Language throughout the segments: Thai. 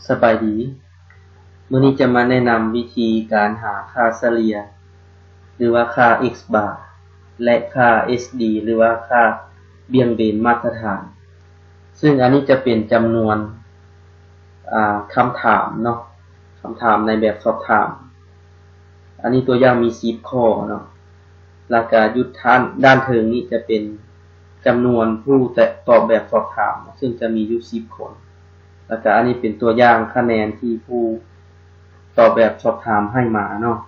สบายดีมื้อนี้จะมาแนะนำวิธีการหาค่าเฉลี่ยหรือว่าค่า x bar และค่า SD หรือว่าค่าเบี่ยงเบนมาตรฐานซึ่งอันนี้จะเป็นจำนวนคำถามเนาะคำถามในแบบสอบถามอันนี้ตัวอย่างมี10ข้อเนาะแล้วก็อยู่ด้านเทิงนี้จะเป็นจำนวนผู้ตอบแบบสอบถามซึ่งจะมีอยู่10คนแล้วก็อันนี้เป็นตัวอย่างคะแนนที่ผู้ตอบแบบสอบถามให้มาเนาะ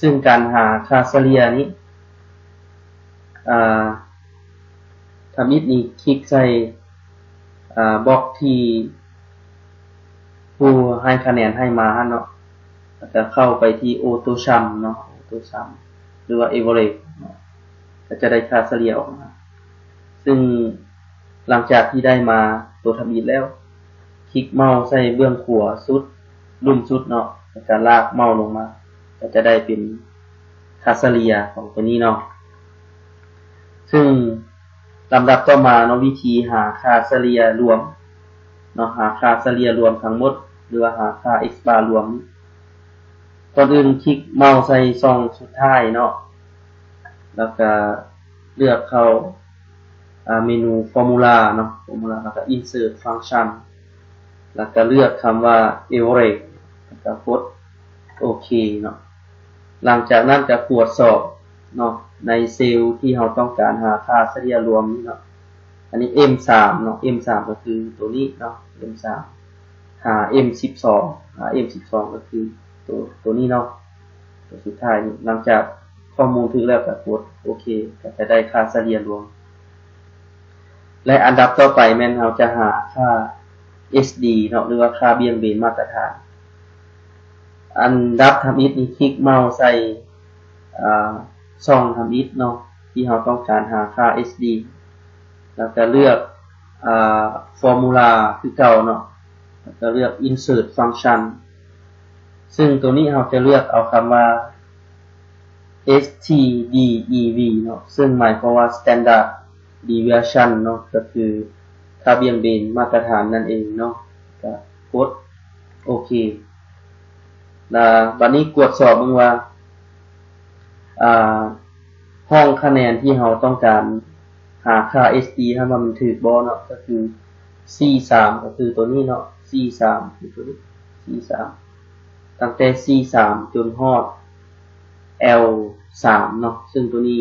ซึ่งการหาค่าเฉลี่ยนี้ทำนี้คลิกใส่บล็อกที่ผู้ให้คะแนนให้มาเนาะแล้วก็เข้าไปที่ Auto Sum เนาะ Auto Sum หรือว่า Average ก็จะได้ค่าเฉลี่ยออกมาซึ่งหลังจากที่ได้มาตัวทำนี้แล้วคลิกเมาส์ใส่เบื้องขวาสุดลุ่มสุดเนาะแล้วก็ลากเมาส์ลงมาก็จะได้เป็นค่าเฉลี่ยของตัวนี้เนาะซึ่งลำดับต่อมาเนาะวิธีหาค่าเฉลี่ยรวมเนาะหาค่าเฉลี่ยรวมทั้งหมดหรือว่าหาค่า x bar รวมก่อนอื่นคลิกเมาส์ใส่ช่องสุดท้ายเนาะแล้วก็เลือกเข้าเมนู Formula เนาะ Formula แล้วก็ Insert Function แล้วก็เลือกคำว่า Average แล้วก็กดโอเคเนาะหลังจากนั้นจะตรวจสอบเนาะในเซลล์ที่เราต้องการหาค่าเฉลี่ยรวมนี่เนาะอันนี้ M3 เนาะ M3 ก็คือตัวนี้เนาะ M3 หา M12 หา M12 ก็คือตัวนี้เนาะตัวสุดท้ายนี่หลังจากข้อมูลถึงแล้วก็กดโอเคก็จะได้ค่าเฉลี่ยรวมและอันดับต่อไปแม่นเราจะหาค่า SD เนาะหรือว่าค่าเบี่ยงเบนมาตรฐานอันดับทำอิฐนี่คลิกเมาส์ใส่ช่องทำอิฐเนาะที่เราต้องการหาค่า SD แล้วก็เลือกformula คือเก่าเนาะแล้วก็เลือก insert function ซึ่งตัวนี้เราจะเลือกเอาคำว่า stdev เนาะซึ่งหมายความว่า standard deviation เนาะก็คือค่าเบี่ยงเบนมาตรฐานนั่นเองเนาะก็กดโอเคบัดนี้ตรวจสอบเบิ่งว่าห้องคะแนนที่เราต้องการหาค่า SD ให้มันถูกบ่เนาะก็คือ C3 ก็คือตัวนี้เนาะ C3 คือตัวนี้ C3 ตั้งแต่ C3 จนฮอด L3 เนาะซึ่งตัวนี้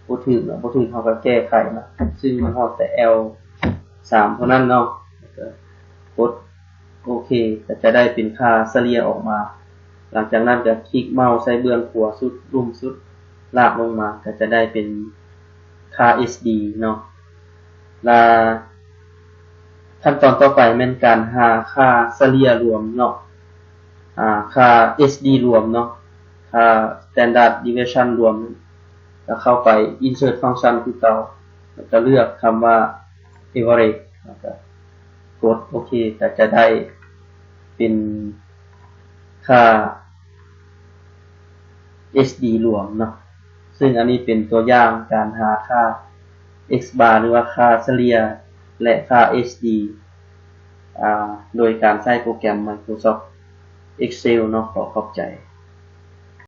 บ่ถูกเนาะบ่ถูกเฮาก็แก้ไขนะซึ่งมันฮอดแต่ L3 เท่านั้นเนาะกดโอเคก็จะได้เป็นค่าเฉลี่ยออกมาหลังจากนั้นก็คลิกเมาส์ใส่เบื้องขวาสุดลุ่มสุดลากลงมาก็จะได้เป็นค่า SD เนาะและขั้นตอนต่อไปเป็นการหาค่าเฉลี่ยรวมเนาะค่า SD รวมเนาะค่า standard deviation รวมแล้วเข้าไป insert function คือเก่าแล้วก็เลือกคำว่า average แล้วก็กดโอเคก็จะได้เป็นค่า SD รวมเนาะซึ่งอันนี้เป็นตัวอย่างการหาค่า x bar หรือว่าค่าเฉลี่ยและค่า SD โดยการใช้โปรแกรม Microsoft Excel เนาะขอขอบใจ